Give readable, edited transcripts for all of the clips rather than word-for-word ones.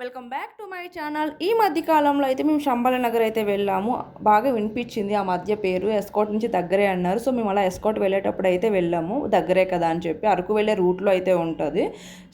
Welcome back to my channel. ఈ మధ్య కాలంలో అయితే మేము శంబల నగర్ అయితే వెళ్ళాము. బాగా వినిపించింది ఆ మధ్య పేరు. ఎస్కాట్ నుంచి దగ్గరే అన్నారు. సో మేము అలా ఎస్కాట్ వెళ్ళేటప్పుడు అయితే వెళ్ళాము. దగ్గరే కదా అని చెప్పి అరకు వెళ్ళే రూట్లో అయితే ఉంటుంది.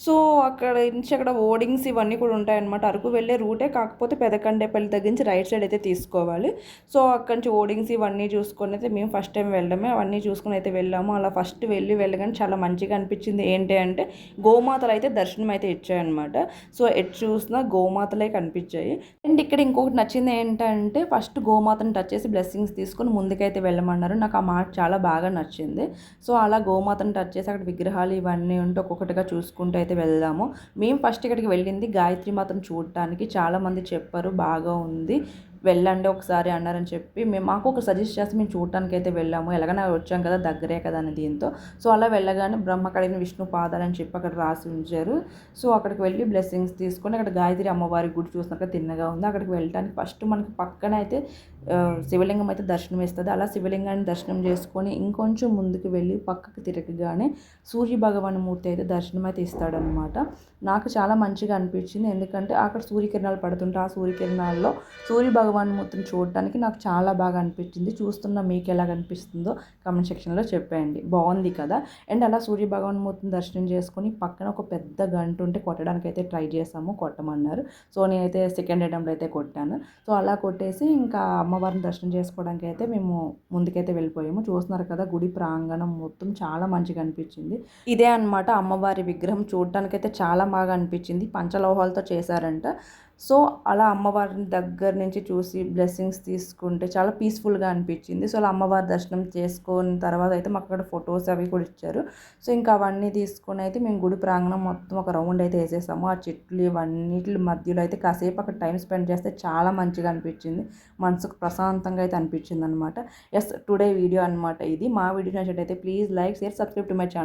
సో అక్కడ నుంచి అక్కడ ఓడింగ్స్ ఇవన్నీ కూడా ఉంటాయన్నమాట. అరకు వెళ్ళే రూటే, కాకపోతే పెదకండేపల్లి దగ్గర నుంచి రైట్ సైడ్ అయితే తీసుకోవాలి. సో అక్కడి నుంచి ఓడింగ్స్ ఇవన్నీ చూసుకొని అయితే మేము ఫస్ట్ టైం వెళ్ళడమే, అవన్నీ చూసుకొని అయితే వెళ్ళాము. అలా ఫస్ట్ వెళ్ళగానే చాలా మంచిగా అనిపించింది. ఏంటి అంటే గోమాతలు అయితే దర్శనం అయితే ఇచ్చాయన్నమాట. సో ఎటు చూసినా గోమాతలే కనిపించాయి. అండ్ ఇక్కడ ఇంకొకటి నచ్చింది ఏంటంటే ఫస్ట్ గోమాతను టచ్ చేసి బ్లెస్సింగ్స్ తీసుకొని ముందుకైతే వెళ్ళమన్నారు. నాకు ఆ మాట చాలా బాగా నచ్చింది. సో అలా గోమాతను టచ్ చేసి అక్కడ విగ్రహాలు ఇవన్నీ ఉంటే ఒక్కొక్కటిగా చూసుకుంటూ అయితే వెళ్దాము. మేము ఫస్ట్ ఇక్కడికి వెళ్ళింది గాయత్రి మాతను చూడటానికి. చాలామంది చెప్పారు బాగా ఉంది, వెళ్ళండి ఒకసారి అన్నారని చెప్పి మాకు ఒక సజెస్ట్ చేసి మేము చూడటానికి అయితే వెళ్ళాము. ఎలాగైనా వచ్చాం కదా, దగ్గరే కదా అని దీంతో. సో అలా వెళ్ళగానే బ్రహ్మ కడిగిన విష్ణు పాదాలని చెప్పి అక్కడ రాసి ఉంచారు. సో అక్కడికి వెళ్ళి బ్లెస్సింగ్స్ తీసుకొని అక్కడ గాయత్రి అమ్మవారి గుడి చూసినాక తిన్నగా ఉంది. అక్కడికి వెళ్ళడానికి ఫస్ట్ మనకి పక్కన అయితే శివలింగం అయితే దర్శనం ఇస్తుంది. అలా శివలింగాన్ని దర్శనం చేసుకొని ఇంకొంచెం ముందుకు వెళ్ళి పక్కకు తిరగగానే సూర్య భగవాన్ మూర్తి అయితే దర్శనం అయితే ఇస్తాడనమాట. నాకు చాలా మంచిగా అనిపించింది. ఎందుకంటే అక్కడ సూర్యకిరణాలు పడుతుంటే ఆ సూర్యకిరణాల్లో సూర్య భగవాన్ మూర్తిని చూడటానికి నాకు చాలా బాగా అనిపించింది. చూస్తున్న మీకు ఎలా కనిపిస్తుందో కామెంట్ సెక్షన్లో చెప్పండి. బాగుంది కదా. అండ్ అలా సూర్య భగవాన్ మూర్తిని దర్శనం చేసుకొని పక్కన ఒక పెద్ద గంట ఉంటే కొట్టడానికి అయితే ట్రై చేసాము, కొట్టమన్నారు. సో నేనైతే సెకండ్ అటెంప్ట్ అయితే కొట్టాను. సో అలా కొట్టేసి ఇంకా అమ్మవారిని దర్శనం చేసుకోవడానికి అయితే మేము ముందుకైతే వెళ్ళిపోయాము. చూస్తున్నారు కదా, గుడి ప్రాంగణం మొత్తం చాలా మంచిగా అనిపించింది. ఇదే అనమాట అమ్మవారి విగ్రహం. చూడటానికి అయితే చాలా బాగా అనిపించింది. పంచలోహాలతో చేశారంట. సో అలా అమ్మవారిని దగ్గర నుంచి చూసి బ్లెస్సింగ్స్ తీసుకుంటే చాలా పీస్ఫుల్గా అనిపించింది. సో అలా అమ్మవారి దర్శనం చేసుకున్న తర్వాత అయితే మాకు అక్కడ ఫొటోస్ అవి కూడా ఇచ్చారు. సో ఇంకా అవన్నీ తీసుకొని అయితే మేము గుడి ప్రాంగణం మొత్తం ఒక రౌండ్ అయితే వేసేసాము. ఆ చెట్లు ఇవన్నిటి మధ్యలో అయితే కాసేపు అక్కడ టైం స్పెండ్ చేస్తే చాలా మంచిగా అనిపించింది. మనసుకు ప్రశాంతంగా అయితే అనిపించింది అనమాట. ఎస్, టుడే వీడియో అనమాట ఇది. మా వీడియో నచ్చినట్టయితే please like, share, subscribe to my channel.